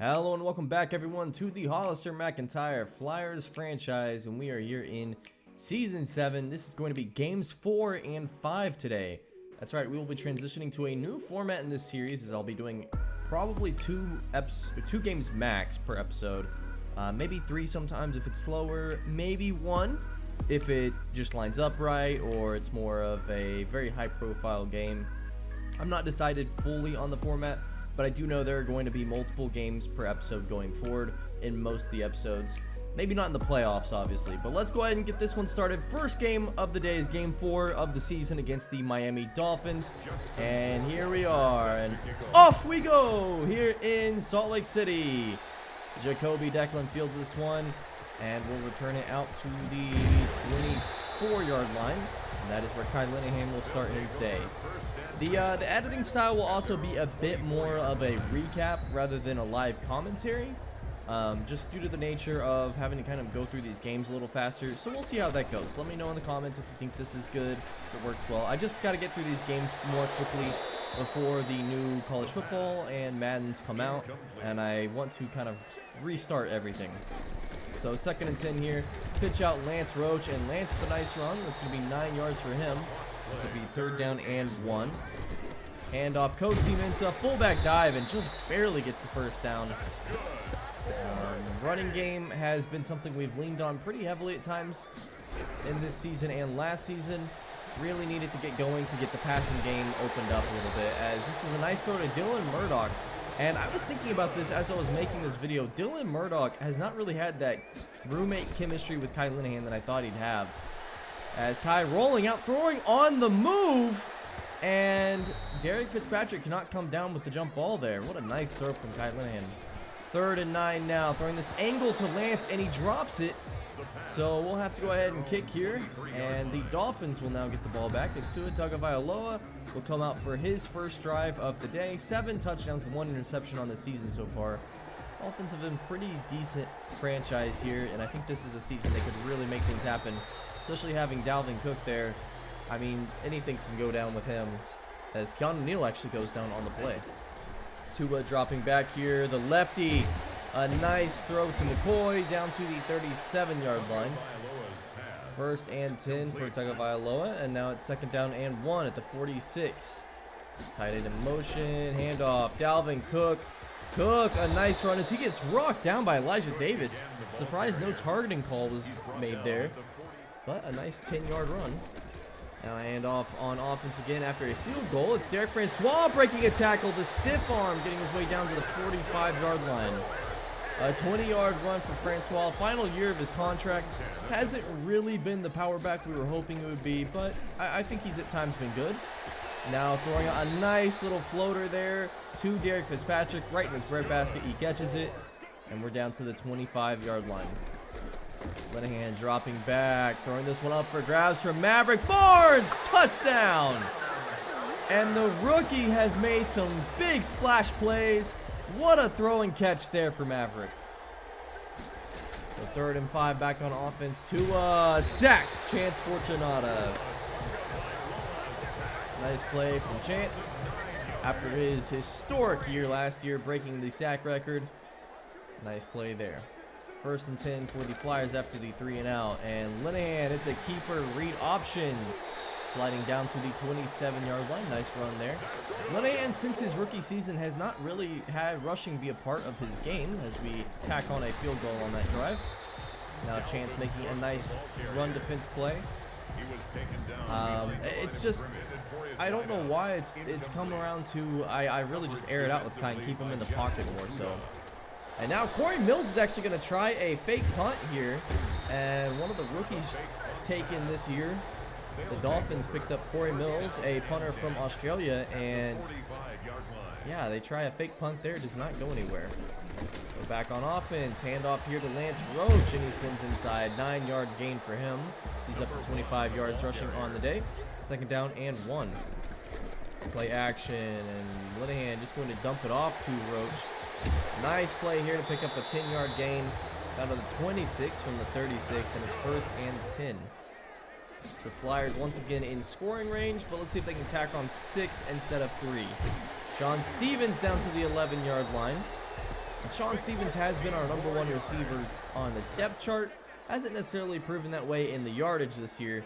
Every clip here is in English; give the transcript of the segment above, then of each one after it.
Hello and welcome back everyone to the Hollister MacIntyre Flyers franchise, and we are here in Season 7. This is going to be Games 4 and 5 today. That's right, we will be transitioning to a new format in this series, as I'll be doing probably two games max per episode. Maybe 3 sometimes if it's slower, maybe 1 if it just lines up right, or it's more of a very high profile game. I'm not decided fully on the format, but I do know there are going to be multiple games per episode going forward in most of the episodes. Maybe not in the playoffs, obviously, but let's go ahead and get this one started. First game of the day is Game 4 of the season against the Miami Dolphins. And here we are, and off we go here in Salt Lake City. Jacoby Declan fields this one, and we'll return it out to the 24-yard line. And that is where Kyle Linehan will start his day. The editing style will also be a bit more of a recap rather than a live commentary, just due to the nature of having to kind of go through these games a little faster. So we'll see how that goes. Let me know in the comments if you think this is good, if it works well. I just got to get through these games more quickly before the new college football and Maddens come out, and I want to kind of restart everything. So 2nd and 10 here, pitch out Lance Roach, and Lance with a nice run. That's going to be 9 yards for him. This will be 3rd down and 1. Hand off Coach Siemens, a fullback dive, and just barely gets the first down. Running game has been something we've leaned on pretty heavily at times in this season and last season. Really needed to get going to get the passing game opened up a little bit, as this is a nice throw to Dylan Murdoch. And I was thinking about this as I was making this video. Dylan Murdoch has not really had that roommate chemistry with Kai Linehan that I thought he'd have. As Kai rolling out, throwing on the move, and Derek Fitzpatrick cannot come down with the jump ball there. What a nice throw from Kai Linehan. 3rd and 9 now, throwing this angle to Lance, and he drops it. So we'll have to go ahead and kick here, and the Dolphins will now get the ball back as Tua Tagovailoa will come out for his first drive of the day. 7 touchdowns and 1 interception on the season so far. Dolphins have been pretty decent franchise here, and I think this is a season they could really make things happen, especially having Dalvin Cook there. I mean, anything can go down with him, as Keanu Neal actually goes down on the play. Tua dropping back here, the lefty. A nice throw to McCoy down to the 37-yard line. 1st and 10 for Tagovailoa, and now it's 2nd down and 1 at the 46. Tight end in motion, handoff, Dalvin Cook. Cook, a nice run as he gets rocked down by Elijah Davis. Surprised no targeting call was made there, but a nice 10-yard run. Now a handoff on offense again after a field goal. It's Derek Francois breaking a tackle, the stiff arm getting his way down to the 45-yard line. A 20-yard run for Francois. Final year of his contract. Hasn't really been the power back we were hoping it would be, but I think he's at times been good. Now throwing a nice little floater there to Derek Fitzpatrick right in his breadbasket. He catches it, and we're down to the 25-yard line. Linehan dropping back, throwing this one up for grabs from Maverick Barnes. Touchdown! And the rookie has made some big splash plays. What a throw and catch there for Maverick. So 3rd and 5 back on offense. Tua sacked Chance Fortunata. Nice play from Chance after his historic year last year, breaking the sack record. Nice play there. 1st and 10 for the Flyers after the 3 and out. And Linehan, it's a keeper read option. Sliding down to the 27-yard line. Nice run there. Linehan, since his rookie season, has not really had rushing be a part of his game, as we tack on a field goal on that drive. Now Chance making a nice run defense play. It's just, I don't know why it's come around to, I really just air it out with Kai and keep him in the pocket more so. And now Corey Mills is actually going to try a fake punt here, and one of the rookies taken this year. The Dolphins picked up Corey Mills, a punter from Australia, and yeah, they try a fake punt there. It does not go anywhere. So back on offense, handoff here to Lance Roach, and he spins inside. 9-yard gain for him. So he's up to 25 yards rushing on the day. 2nd down and 1. Play action, and Linehan just going to dump it off to Roach. Nice play here to pick up a 10-yard gain down to the 26 from the 36, and it's 1st and 10. So Flyers once again in scoring range, but let's see if they can tack on 6 instead of 3. Sean Stevens down to the 11-yard line. Sean Stevens has been our #1 receiver on the depth chart. Hasn't necessarily proven that way in the yardage this year,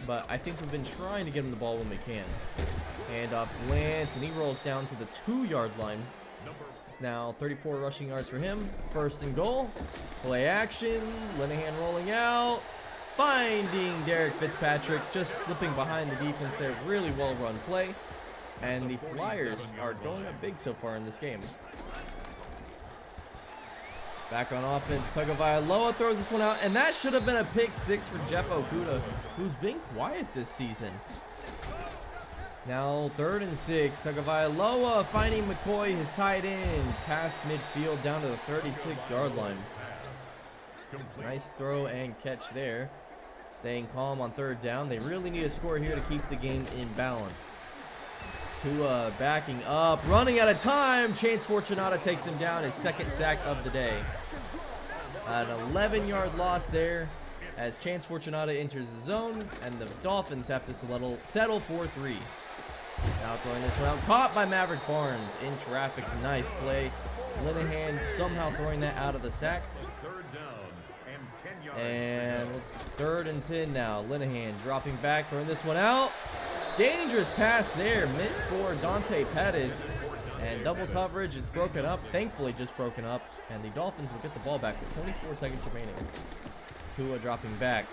but I think we've been trying to get him the ball when we can. Handoff Lance, and he rolls down to the 2-yard line. It's now 34 rushing yards for him. 1st and goal. Play action. Linehan rolling out. Finding Derek Fitzpatrick, just slipping behind the defense there. Really well run play. And the Flyers are going up big so far in this game. Back on offense, Tagovailoa throws this one out, and that should have been a pick 6 for Jeff Okudah, who's been quiet this season. Now 3rd and 6, Tagovailoa finding McCoy, his tight end, past midfield down to the 36-yard line. Nice throw and catch there. Staying calm on 3rd down. They really need a score here to keep the game in balance. Tua backing up, running out of time. Chance Fortunato takes him down, his 2nd sack of the day. An 11-yard loss there as Chance Fortunato enters the zone, and the Dolphins have to settle for 3. Now throwing this one out, caught by Maverick Barnes in traffic. Nice play. Linehan somehow throwing that out of the sack. And it's 3rd and 10 now. Linehan dropping back, throwing this one out. Dangerous pass there, meant for Dante Pettis. And double coverage, it's broken up. Thankfully, just broken up. And the Dolphins will get the ball back with 24 seconds remaining. Tua dropping back.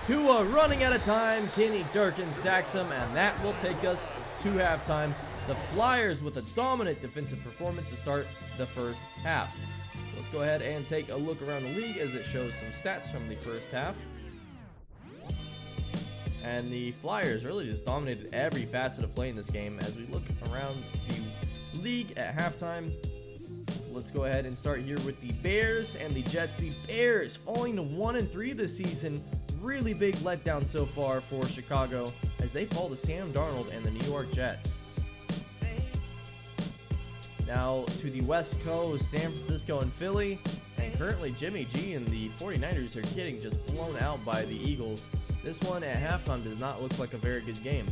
Tua running out of time. Kenny Durkin sacks him, and that will take us to halftime. The Flyers with a dominant defensive performance to start the 1st half. Let's go ahead and take a look around the league as it shows some stats from the 1st half. And the Flyers really just dominated every facet of play in this game. As we look around the league at halftime, let's go ahead and start here with the Bears and the Jets. The Bears falling to 1-3 this season. Really big letdown so far for Chicago as they fall to Sam Darnold and the New York Jets. Now to the West Coast, San Francisco and Philly. And currently Jimmy G and the 49ers are getting just blown out by the Eagles. This one at halftime does not look like a very good game.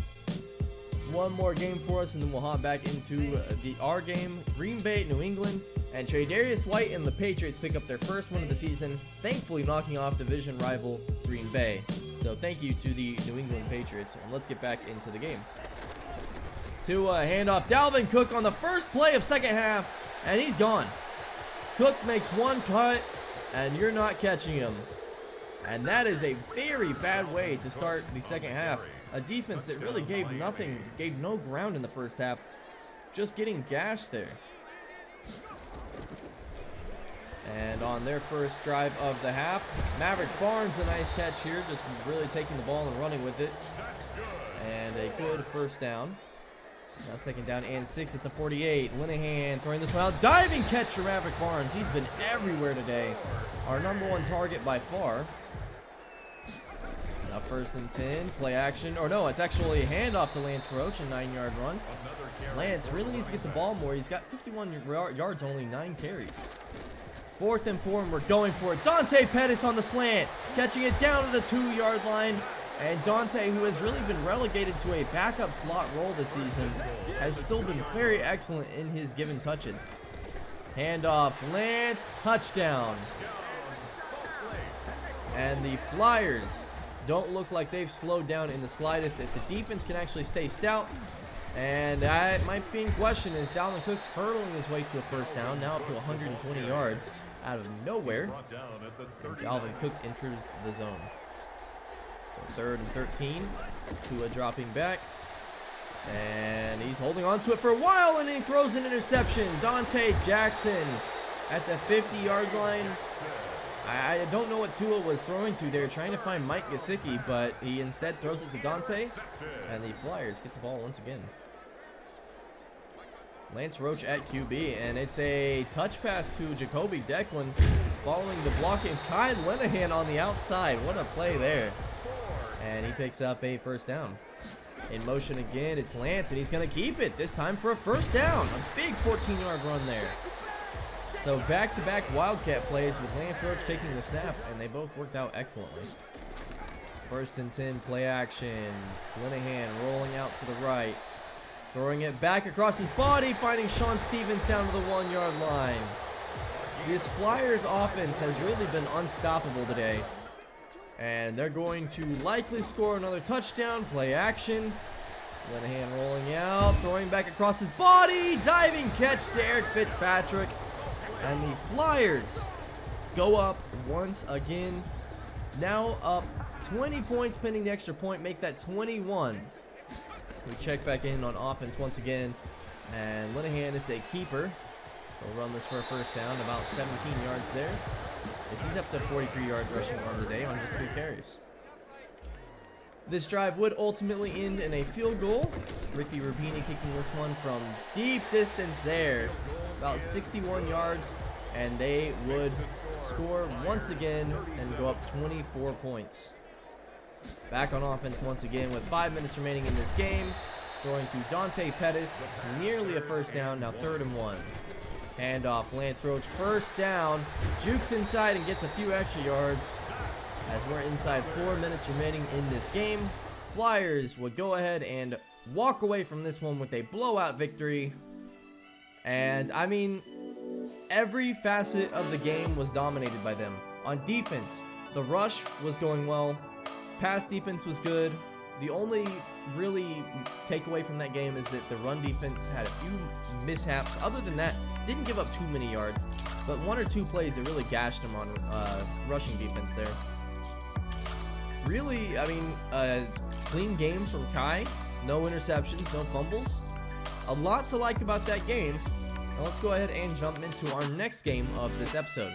One more game for us and then we'll hop back into our game. Green Bay, New England, and Tre'Davious White and the Patriots pick up their 1st win of the season, thankfully knocking off division rival Green Bay. So thank you to the New England Patriots, and let's get back into the game. To a handoff, Dalvin Cook on the first play of 2nd half, and he's gone. Cook makes one cut, and you're not catching him. And that is a very bad way to start the 2nd half. A defense that really gave nothing, gave no ground in the 1st half. Just getting gashed there. And on their 1st drive of the half, Maverick Barnes, a nice catch here, just really taking the ball and running with it. And a good 1st down. Now 2nd down and 6 at the 48. Linehan throwing this one out. Diving catch for Maverick Barnes. He's been everywhere today. Our #1 target by far. Now 1st and 10. Play action. Or no, it's actually a handoff to Lance Roach, a 9-yard run. Lance really needs to get the ball more. He's got 51 yards, only 9 carries. 4th and 4, and we're going for it. Dante Pettis on the slant. Catching it down to the 2-yard line. And Dante, who has really been relegated to a backup slot role this season, has still been very excellent in his given touches. Handoff, Lance, touchdown. And the Flyers don't look like they've slowed down in the slightest. If the defense can actually stay stout, and that might be in question as Dalvin Cook's hurtling his way to a 1st down, now up to 120 yards out of nowhere. And Dalvin Cook enters the zone. So 3rd and 13, Tua dropping back, and he's holding on to it for a while, and he throws an interception. Dante Jackson at the 50-yard line. I don't know what Tua was throwing to there, trying to find Mike Gesicki, but he instead throws it to Dante, and the Flyers get the ball once again. Lance Roach at QB, and it's a touch pass to Jacoby Declan following the blocking Kyle Linehan on the outside. What a play there. And he picks up a 1st down. In motion again, it's Lance, and he's going to keep it, this time for a 1st down. A big 14-yard run there. So back-to-back Wildcat plays with Lance Roach taking the snap, and they both worked out excellently. 1st and 10, play action. Linehan rolling out to the right. Throwing it back across his body, finding Sean Stevens down to the 1-yard line. This Flyers offense has really been unstoppable today. And they're going to likely score another touchdown. Play action. Linehan rolling out, throwing back across his body. Diving catch to Eric Fitzpatrick. And the Flyers go up once again. Now up 20 points pending the extra point. Make that 21. We check back in on offense once again. And Linehan, it's a keeper. We'll run this for a first down, about 17 yards there. As he's up to 43 yards rushing on the day on just 3 carries. This drive would ultimately end in a field goal. Ricky Rubini kicking this one from deep distance there. About 61 yards. And they would score once again and go up 24 points. Back on offense once again with 5 minutes remaining in this game. Throwing to Dante Pettis. Nearly a first down. Now 3rd and 1. Handoff, Lance Roach, first down, jukes inside and gets a few extra yards as we're inside 4 minutes remaining in this game. Flyers would go ahead and walk away from this one with a blowout victory. And I mean, every facet of the game was dominated by them. On defense, the rush was going well, pass defense was good. The only really takeaway from that game is that the run defense had a few mishaps. Other than that, didn't give up too many yards, but 1 or 2 plays that really gashed them on rushing defense there. Really, I mean, clean game from Kai. No interceptions, no fumbles. A lot to like about that game. Now let's go ahead and jump into our next game of this episode.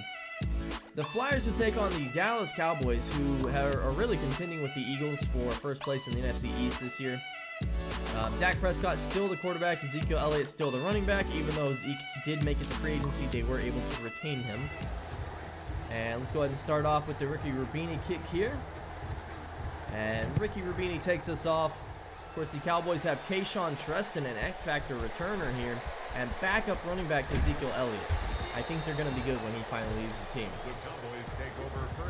The Flyers will take on the Dallas Cowboys, who are really contending with the Eagles for first place in the NFC East this year. Dak Prescott still the quarterback, Ezekiel Elliott still the running back. Even though Zeke did make it to free agency, they were able to retain him. And let's go ahead and start off with the Ricky Rubini kick here. And Ricky Rubini takes us off. Of course, the Cowboys have Kayshawn Treston, an X-Factor returner here, and backup running back to Ezekiel Elliott. I think they're going to be good when he finally leaves the team.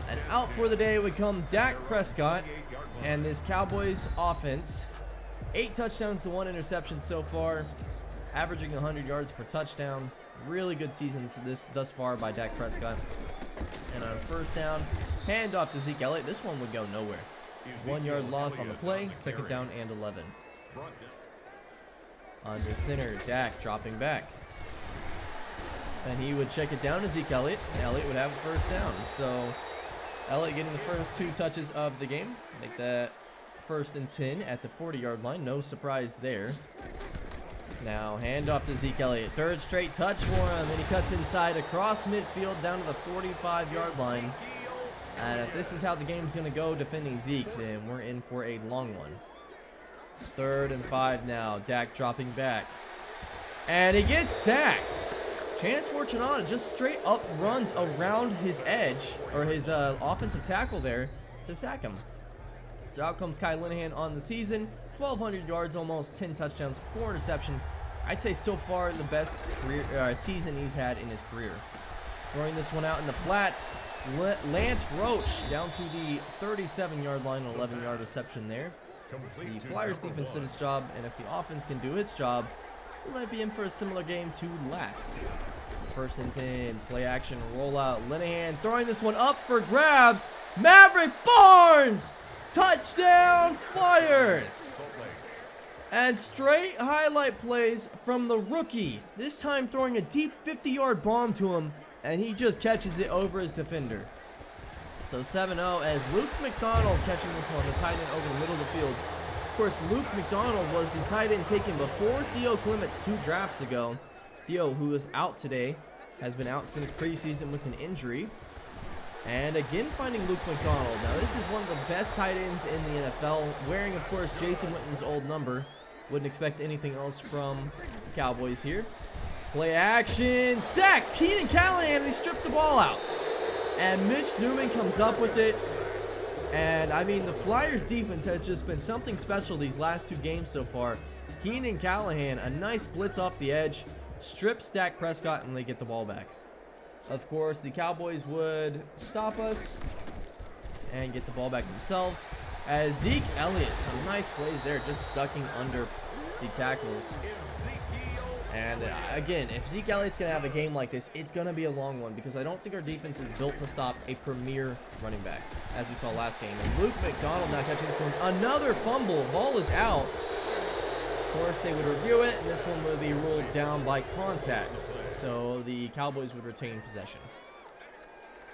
And out for the day would come Dak Prescott and this Cowboys offense. 8 touchdowns to 1 interception so far, averaging 100 yards per touchdown. Really good season thus far by Dak Prescott. And on first down, handoff to Zeke Elliott. This one would go nowhere. 1 yard loss on the play, 2nd down and 11. Under center, Dak dropping back. And he would check it down to Zeke Elliott. Elliott would have a first down. So Elliott getting the first 2 touches of the game. Make that 1st and 10 at the 40-yard line. No surprise there. Now handoff to Zeke Elliott. 3rd straight touch for him. Then he cuts inside across midfield down to the 45-yard line. And if this is how the game's going to go defending Zeke, then we're in for a long one. 3rd and 5 now. Dak dropping back. And he gets sacked. Chance Fortunato just straight up runs around his edge, or his offensive tackle there, to sack him. So out comes Kai Linehan on the season. 1,200 yards, almost 10 touchdowns, 4 interceptions. I'd say so far the best season he's had in his career. Throwing this one out in the flats. Lance Roach down to the 37-yard line, an 11-yard reception there. The Flyers defense did its job, and if the offense can do its job, we might be in for a similar game to last. 1st and 10, play action, rollout. Linehan throwing this one up for grabs. Maverick Barnes! Touchdown Flyers! And straight highlight plays from the rookie. This time throwing a deep 50-yard bomb to him, and he just catches it over his defender. So 7-0 as Luke McDonald catching this one, the tight end over the middle of the field. Of course, Luke McDonald was the tight end taken before Theo Clements 2 drafts ago. Theo, who is out today, has been out since preseason with an injury. And again finding Luke McDonald. Now this is one of the best tight ends in the NFL, wearing of course Jason Witten's old number. Wouldn't expect anything else from the Cowboys here. Play action, sacked! Keenan Callahan, he stripped the ball out. And Mitch Newman comes up with it. And I mean, the Flyers defense has just been something special these last 2 games so far. Keenan Callahan, a nice blitz off the edge, strips Dak Prescott, and they get the ball back. Of course, the Cowboys would stop us and get the ball back themselves. As Zeke Elliott, some nice plays there, just ducking under the tackles. And again, if Zeke Elliott's going to have a game like this, it's going to be a long one because I don't think our defense is built to stop a premier running back, as we saw last game. And Luke McDonald now catching this one. Another fumble. Ball is out. Of course, they would review it, and this one would be ruled down by contact. So the Cowboys would retain possession.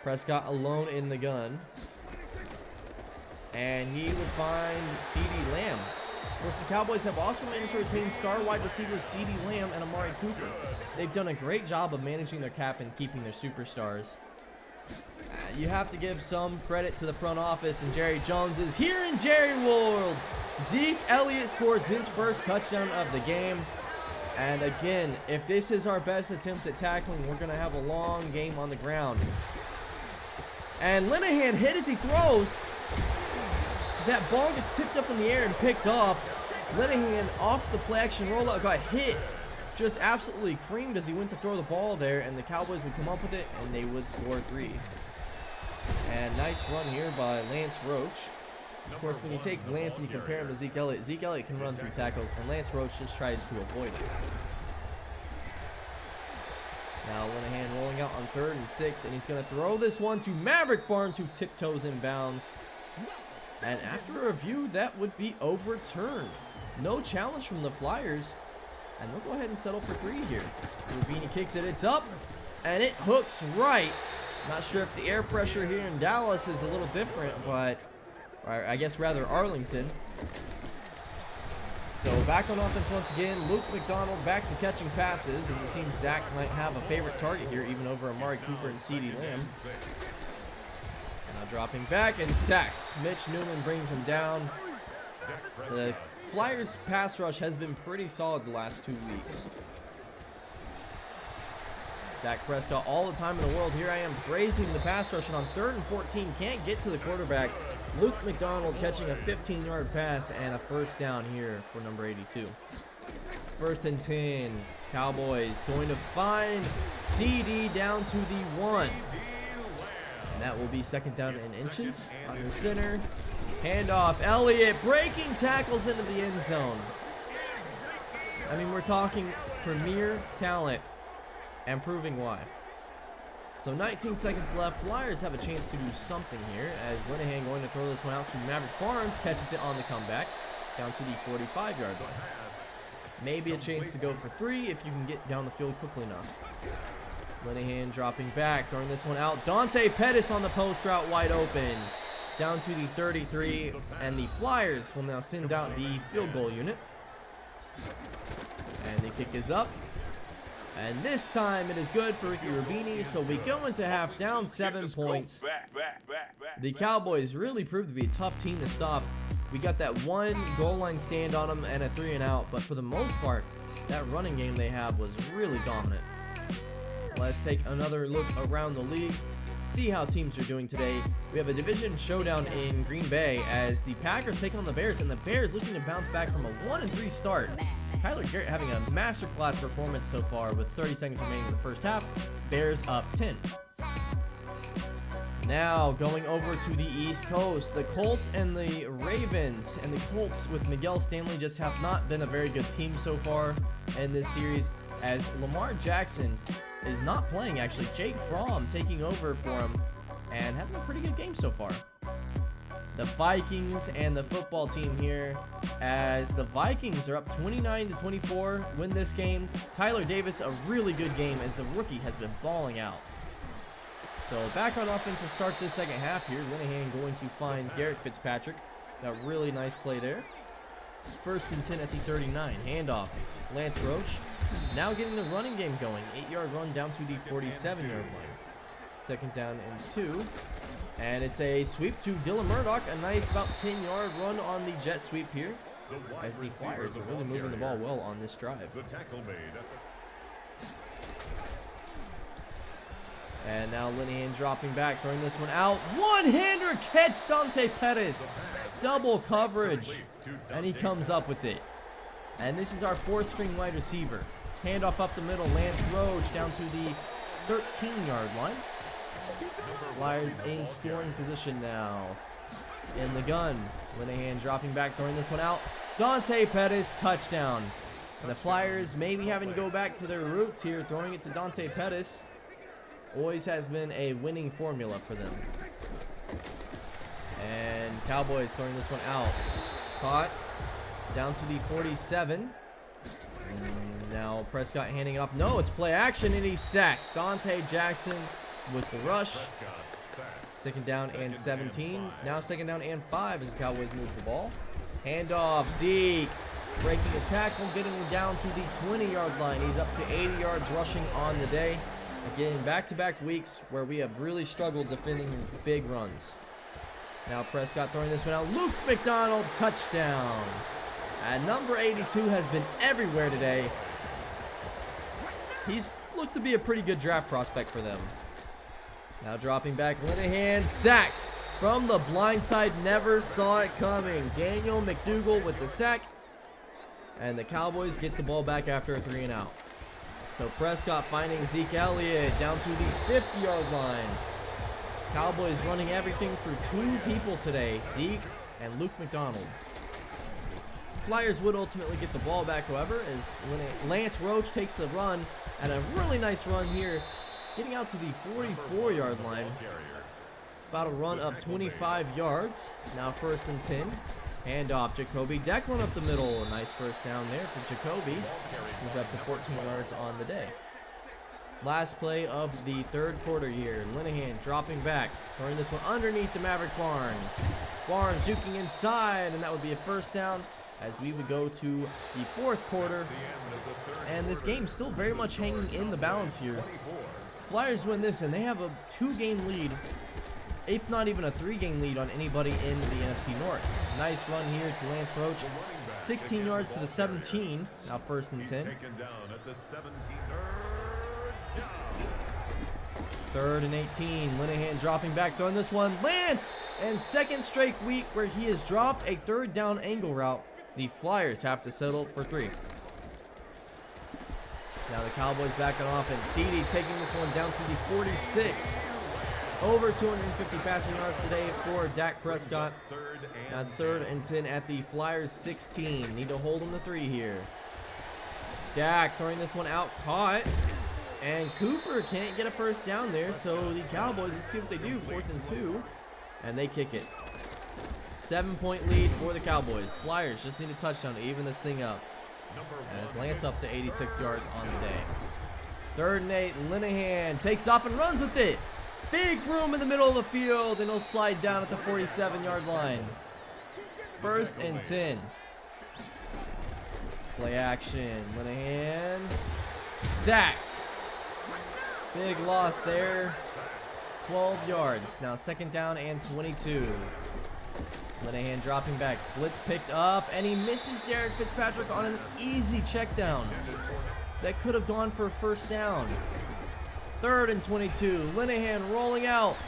Prescott alone in the gun. And he would find CeeDee Lamb. Of course, the Cowboys have also managed to retain star wide receivers CeeDee Lamb and Amari Cooper. They've done a great job of managing their cap and keeping their superstars. You have to give some credit to the front office, and Jerry Jones is here in Jerryworld. Zeke Elliott scores his first touchdown of the game. And again, if this is our best attempt at tackling, we're going to have a long game on the ground. And Linehan hit as he throws. That ball gets tipped up in the air and picked off. Linehan off the play action rollout got hit. Just absolutely creamed as he went to throw the ball there, and the Cowboys would come up with it and they would score 3. And nice run here by Lance Roach. Of course, when you take Lance and you compare him to Zeke Elliott can run through tackles, and Lance Roach just tries to avoid it. Now Linehan rolling out on 3rd and 6, and he's going to throw this one to Maverick Barnes, who tiptoes in bounds. And after a review, that would be overturned. No challenge from the Flyers. And they'll go ahead and settle for 3 here. Rubini kicks it, it's up, and it hooks right. Not sure if the air pressure here in Dallas is a little different, but, or I guess rather Arlington. So back on offense once again, Luke McDonald back to catching passes, as it seems Dak might have a favorite target here, even over Amari Cooper and CeeDee Lamb. Now dropping back and sacked. Mitch Newman brings him down. The Flyers pass rush has been pretty solid the last 2 weeks. Dak Prescott all the time in the world. Here I am grazing the pass rush, and on 3rd and 14, can't get to the quarterback. Luke McDonald catching a 15-yard pass and a first down here for number 82. 1st and 10. Cowboys going to find CD down to the 1. And that will be 2nd down and inches. Under center. Handoff. Elliott breaking tackles into the end zone. I mean, we're talking premier talent and proving why. So 19 seconds left. Flyers have a chance to do something here, as Linehan going to throw this one out to Maverick Barnes, catches it on the comeback down to the 45-yard line. Maybe a chance to go for 3 if you can get down the field quickly enough. Linehan dropping back, throwing this one out. Dante Pettis on the post route, wide open. Down to the 33, and the Flyers will now send out the field goal unit. And the kick is up. And this time it is good for Ricky Rubini, so we go into half down 7 points. The Cowboys really proved to be a tough team to stop. We got that 1 goal line stand on them and a 3 and out, but for the most part, that running game they have was really dominant. Let's take another look around the league, see how teams are doing today. We have a division showdown in Green Bay as the Packers take on the Bears, and the Bears looking to bounce back from a 1-3 start. Tyler Garrett having a masterclass performance so far with 30 seconds remaining in the first half. Bears up 10. Now going over to the East Coast, the Colts and the Ravens. And the Colts with Miguel Stanley just have not been a very good team so far in this series, as Lamar Jackson is not playing actually. Jake Fromm taking over for him and having a pretty good game so far. The Vikings and the football team here, as the Vikings are up 29-24, win this game. Tyler Davis, a really good game as the rookie has been balling out. So back on offense to start this second half here. Linehan going to find Garrett Fitzpatrick. A really nice play there. 1st and 10 at the 39. Handoff. Lance Roach now getting the running game going. 8-yard run down to the 47-yard line. 2nd down and 2. And it's a sweep to Dylan Murdoch. A nice about 10-yard run on the jet sweep here, as the Flyers are really moving the ball well on this drive. And now Linehan dropping back, throwing this one out. One-hander catch, Dante Pettis. Double coverage. And he comes up with it. And this is our 4th-string wide receiver. Handoff up the middle. Lance Roach down to the 13-yard line. Flyers in scoring position now. In the gun. Linehan dropping back, throwing this one out. Dante Pettis, touchdown. And the Flyers maybe having to go back to their roots here, throwing it to Dante Pettis. Always has been a winning formula for them. And Cowboys throwing this one out. Caught. Down to the 47. And now Prescott handing it off. No, it's play action, and he's sacked. Dante Jackson with the rush. Second down and 17. Now second down and 5 as the Cowboys move the ball. Handoff. Zeke breaking a tackle, getting him down to the 20-yard line. He's up to 80 yards rushing on the day. Again, back-to-back weeks where we have really struggled defending big runs. Now Prescott throwing this one out. Luke McDonald, touchdown. And number 82 has been everywhere today. He's looked to be a pretty good draft prospect for them. Now dropping back, Linehan sacked from the blind side. Never saw it coming. Daniel McDougal with the sack. And the Cowboys get the ball back after a 3-and-out. So Prescott finding Zeke Elliott down to the 50-yard line. Cowboys running everything through two people today, Zeke and Luke McDonald. Flyers would ultimately get the ball back, however, as Lance Roach takes the run, and a really nice run here, getting out to the 44-yard line. It's about a run of 25 yards. Now 1st and 10. Handoff, Jacoby Declan up the middle. A nice first down there for Jacoby. He's up to 14 yards on the day. Last play of the third quarter here. Linehan dropping back, throwing this one underneath the Maverick Barnes. Barnes juking inside, and that would be a first down as we would go to the fourth quarter. And this game still very much hanging in the balance here. Flyers win this, and they have a 2-game lead, if not even a 3-game lead on anybody in the NFC North. Nice run here to Lance Roach. 16 yards to the 17. Now 1st and 10. 3rd and 18. Linehan dropping back, throwing this one. Lance! And second straight week where he has dropped a 3rd down angle route. The Flyers have to settle for 3. Now the Cowboys back on offense. CD taking this one down to the 46. Over 250 passing yards today for Dak Prescott. Now it's 3rd and 10 at the Flyers 16. Need to hold them to 3 here. Dak throwing this one out, caught. And Cooper can't get a first down there, so the Cowboys, let's see what they do. 4th and 2. And they kick it. 7-point lead for the Cowboys. Flyers just need a touchdown to even this thing up. As Lance up to 86 yards on the day. 3rd and 8. Linehan takes off and runs with it. Big room in the middle of the field, and he'll slide down at the 47-yard line. 1st and 10. Play action. Linehan sacked. Big loss there. 12 yards. Now 2nd down and 22. Linehan dropping back. Blitz picked up, and he misses Derek Fitzpatrick on an easy check down. That could have gone for a first down. 3rd and 22. Linehan rolling out.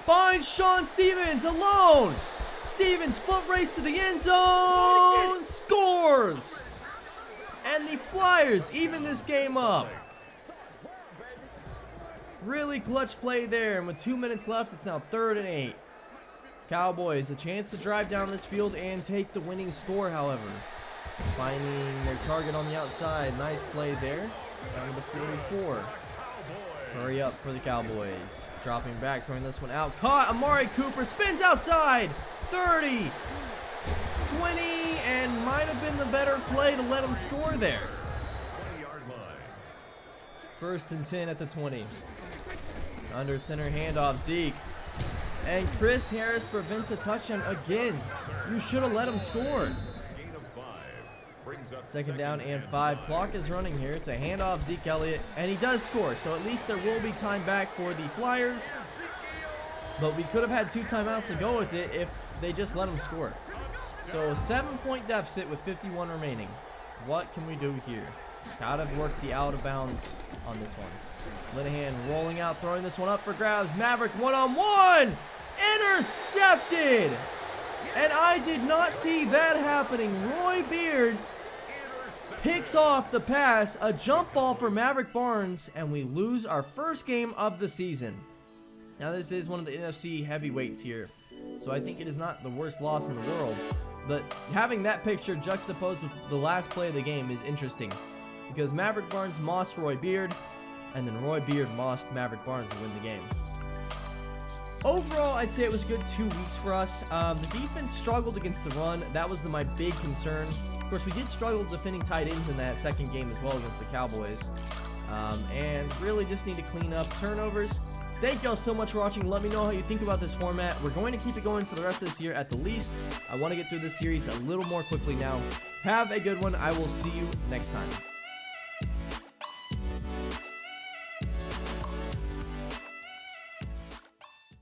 Finds Sean Stevens alone. Stevens foot race to the end zone. Scores. And the Flyers even this game up. Really clutch play there. And with 2 minutes left, it's now 3rd and 8. Cowboys a chance to drive down this field and take the winning score, however. Finding their target on the outside. Nice play there. Down to the 44. Hurry up for the Cowboys. Dropping back, throwing this one out. Caught. Amari Cooper spins outside. 30. 20. And might have been the better play to let him score there. 1st and 10 at the 20. Under center handoff. Zeke. And Chris Harris prevents a touchdown again. You should have let him score. 2nd down and 5. Clock is running here. It's a handoff, Zeke Elliott, and he does score. So at least there will be time back for the Flyers. But we could have had 2 timeouts to go with it if they just let him score. So 7-point deficit with 51 remaining. What can we do here? Gotta work the out of bounds on this one. Linehan rolling out, throwing this one up for grabs. Maverick one-on-one! Intercepted! And I did not see that happening. Roy Beard picks off the pass, a jump ball for Maverick Barnes, and we lose our first game of the season. Now this is one of the NFC heavyweights here, so I think it is not the worst loss in the world. But having that picture juxtaposed with the last play of the game is interesting, because Maverick Barnes mossed Roy Beard, and then Roy Beard mossed Maverick Barnes to win the game. Overall, I'd say it was a good 2 weeks for us. The defense struggled against the run. That was my big concern. Of course, we did struggle defending tight ends in that second game as well against the Cowboys. And really just need to clean up turnovers. Thank y'all so much for watching. Let me know how you think about this format. We're going to keep it going for the rest of this year at the least. I want to get through this series a little more quickly now. Have a good one. I will see you next time.